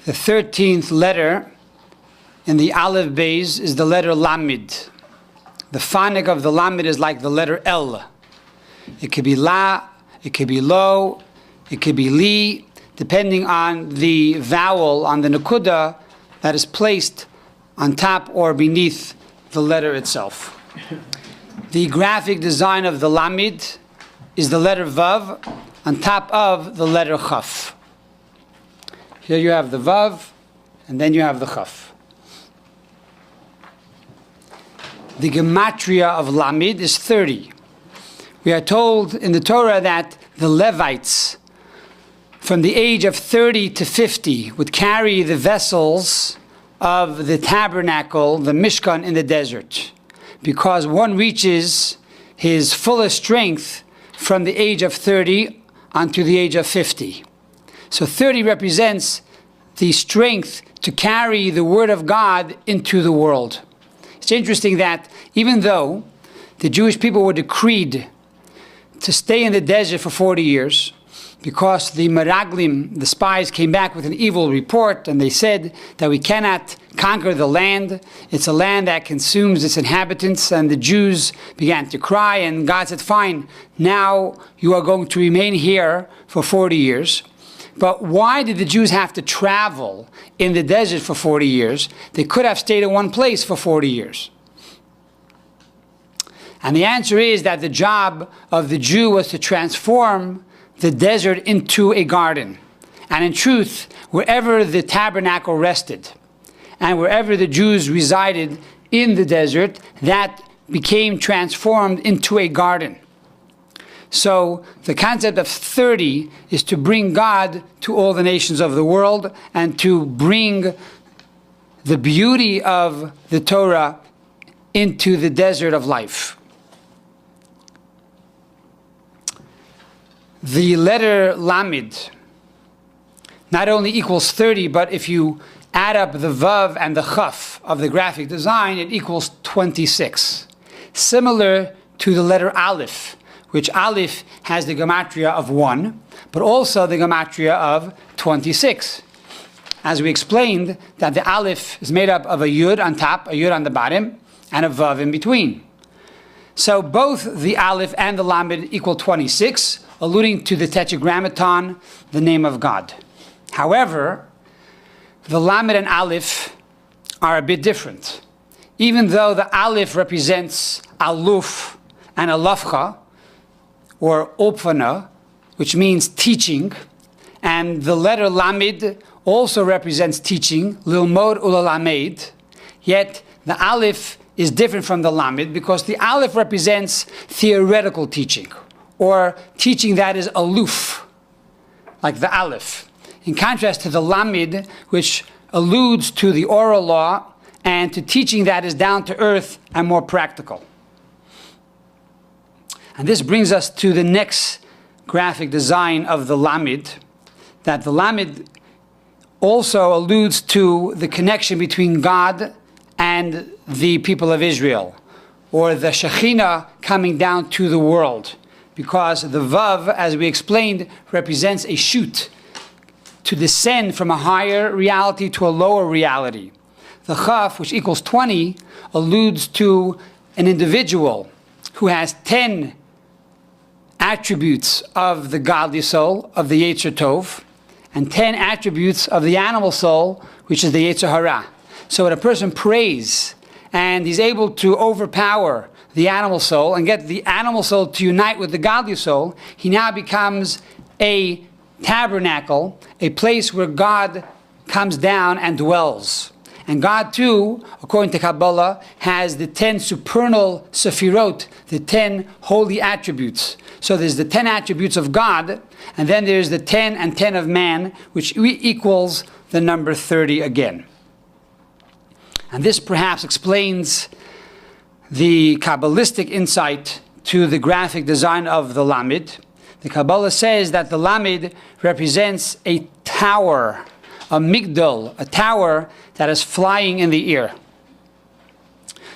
The 13th letter in the Aleph-bet is the letter lamid. The phonic of the lamid is like the letter L. It could be la, it could be lo, it could be li, depending on the vowel, on the nakuda that is placed on top or beneath the letter itself. The graphic design of the lamid is the letter vav on top of the letter chaf. Here you have the vav, and then you have the chaf. The gematria of lamid is 30. We are told in the Torah that the Levites, from the age of 30 to 50, would carry the vessels of the tabernacle, the Mishkan, in the desert, because one reaches his fullest strength from the age of 30 unto the age of 50. So 30 represents the strength to carry the Word of God into the world. It's interesting that even though the Jewish people were decreed to stay in the desert for 40 years, because the Meraglim, the spies, came back with an evil report, and they said that we cannot conquer the land. It's a land that consumes its inhabitants, and the Jews began to cry, and God said, fine, now you are going to remain here for 40 years. But why did the Jews have to travel in the desert for 40 years? They could have stayed in one place for 40 years. And the answer is that the job of the Jew was to transform the desert into a garden. And in truth, wherever the tabernacle rested and wherever the Jews resided in the desert, that became transformed into a garden. So the concept of 30 is to bring God to all the nations of the world and to bring the beauty of the Torah into the desert of life. The letter lamid not only equals 30, but if you add up the vav and the chaf of the graphic design, it equals 26. Similar to the letter aleph, which aleph has the gematria of 1, but also the gematria of 26. As we explained, that the aleph is made up of a yud on top, a yud on the bottom, and a vav in between. So both the aleph and the lamid equal 26, alluding to the tetragrammaton, the name of God. However, the lamid and aleph are a bit different. Even though the aleph represents aluf and alafcha, or opfana, which means teaching, and the letter lamid also represents teaching, lilmod ulalamed, yet the aleph is different from the lamid because the aleph represents theoretical teaching, or teaching that is aloof, like the aleph, in contrast to the lamid, which alludes to the oral law and to teaching that is down to earth and more practical. And this brings us to the next graphic design of the lamid, that the lamid also alludes to the connection between God and the people of Israel, or the Shekhinah coming down to the world, because the vav, as we explained, represents a shoot to descend from a higher reality to a lower reality. The chaf, which equals 20, alludes to an individual who has 10 attributes of the godly soul, of the Yetzer Tov, and 10 attributes of the animal soul, which is the Yetzer Hara. So when a person prays and he's able to overpower the animal soul and get the animal soul to unite with the godly soul, he now becomes a tabernacle, a place where God comes down and dwells. And God too, according to Kabbalah, has the 10 supernal sephirot, the 10 holy attributes. So there's the 10 attributes of God, and then there's the 10 and 10 of man, which equals the number 30 again. And this perhaps explains the Kabbalistic insight to the graphic design of the lamid. The Kabbalah says that the lamid represents a tower, a migdal, a tower that is flying in the air.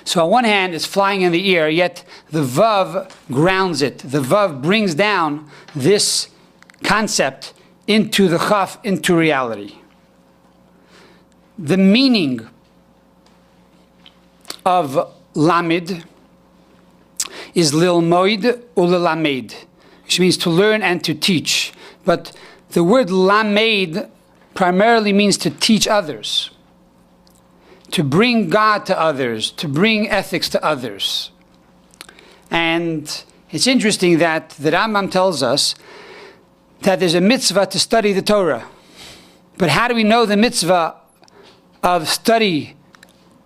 So on one hand, it's flying in the air, yet the vav grounds it. The vav brings down this concept into the chaf, into reality. the meaning of lamid is lilmoid ulelamed, which means to learn and to teach. But the word lamed primarily means to teach others, to bring God to others, to bring ethics to others. And it's interesting that the Rambam tells us that there's a mitzvah to study the Torah. But how do we know the mitzvah of study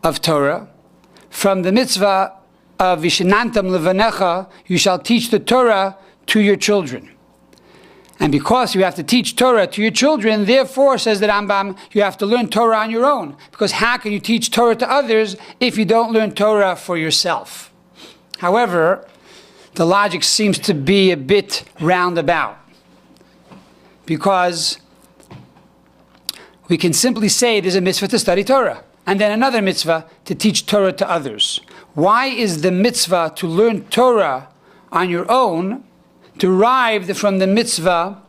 of Torah? From the mitzvah of Vishenantam levanecha, you shall teach the Torah to your children. And because you have to teach Torah to your children, therefore, says the Rambam, you have to learn Torah on your own. Because how can you teach Torah to others if you don't learn Torah for yourself? However, the logic seems to be a bit roundabout. Because we can simply say there's a mitzvah to study Torah, and then another mitzvah to teach Torah to others. Why is the mitzvah to learn Torah on your own derived from the mitzvah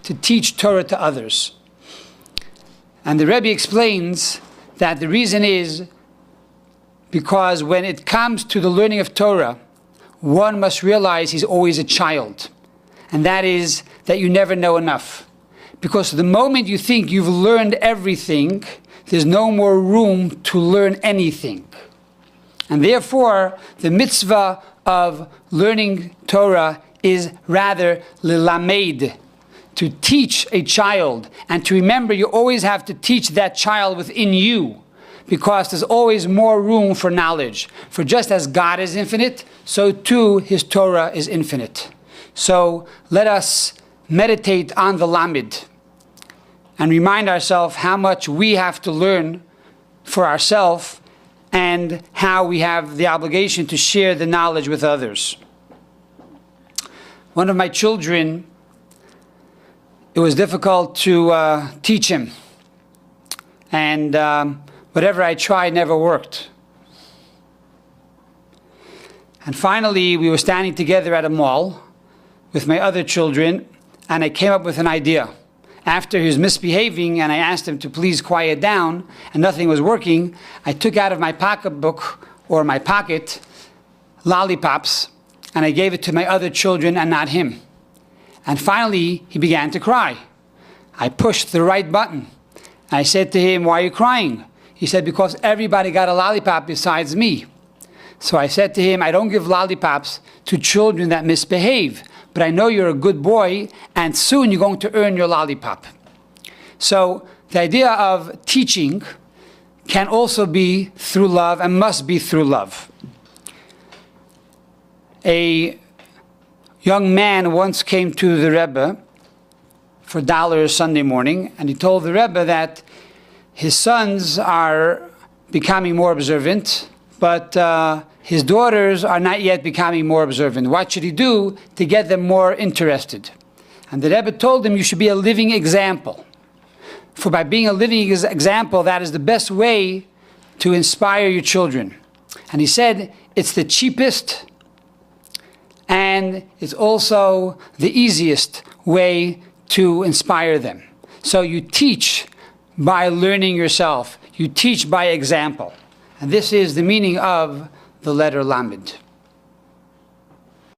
to teach Torah to others? And the Rebbe explains that the reason is because when it comes to the learning of Torah, one must realize he's always a child. And that is that you never know enough. Because the moment you think you've learned everything, there's no more room to learn anything. And therefore, the mitzvah of learning Torah is rather lilamed, to teach a child. And to remember, you always have to teach that child within you, because there's always more room for knowledge. For just as God is infinite, so too His Torah is infinite. So let us meditate on the lamid and remind ourselves how much we have to learn for ourselves and how we have the obligation to share the knowledge with others. One of my children, it was difficult to teach him. And whatever I tried never worked. And finally, we were standing together at a mall with my other children, and I came up with an idea. After he was misbehaving, and I asked him to please quiet down, and nothing was working, I took out of my pocketbook, or my pocket, lollipops, and I gave it to my other children and not him. And finally, he began to cry. I pushed the right button. I said to him, "Why are you crying?" He said, "Because everybody got a lollipop besides me." So I said to him, "I don't give lollipops to children that misbehave, but I know you're a good boy, and soon you're going to earn your lollipop." So the idea of teaching can also be through love and must be through love. A young man once came to the Rebbe for $1 Sunday morning, and he told the Rebbe that his sons are becoming more observant, but his daughters are not yet becoming more observant. What should he do to get them more interested? And the Rebbe told him, you should be a living example. For by being a living example, that is the best way to inspire your children. And he said, it's the cheapest and it's also the easiest way to inspire them. So you teach by learning yourself. You teach by example. And this is the meaning of the letter lamid.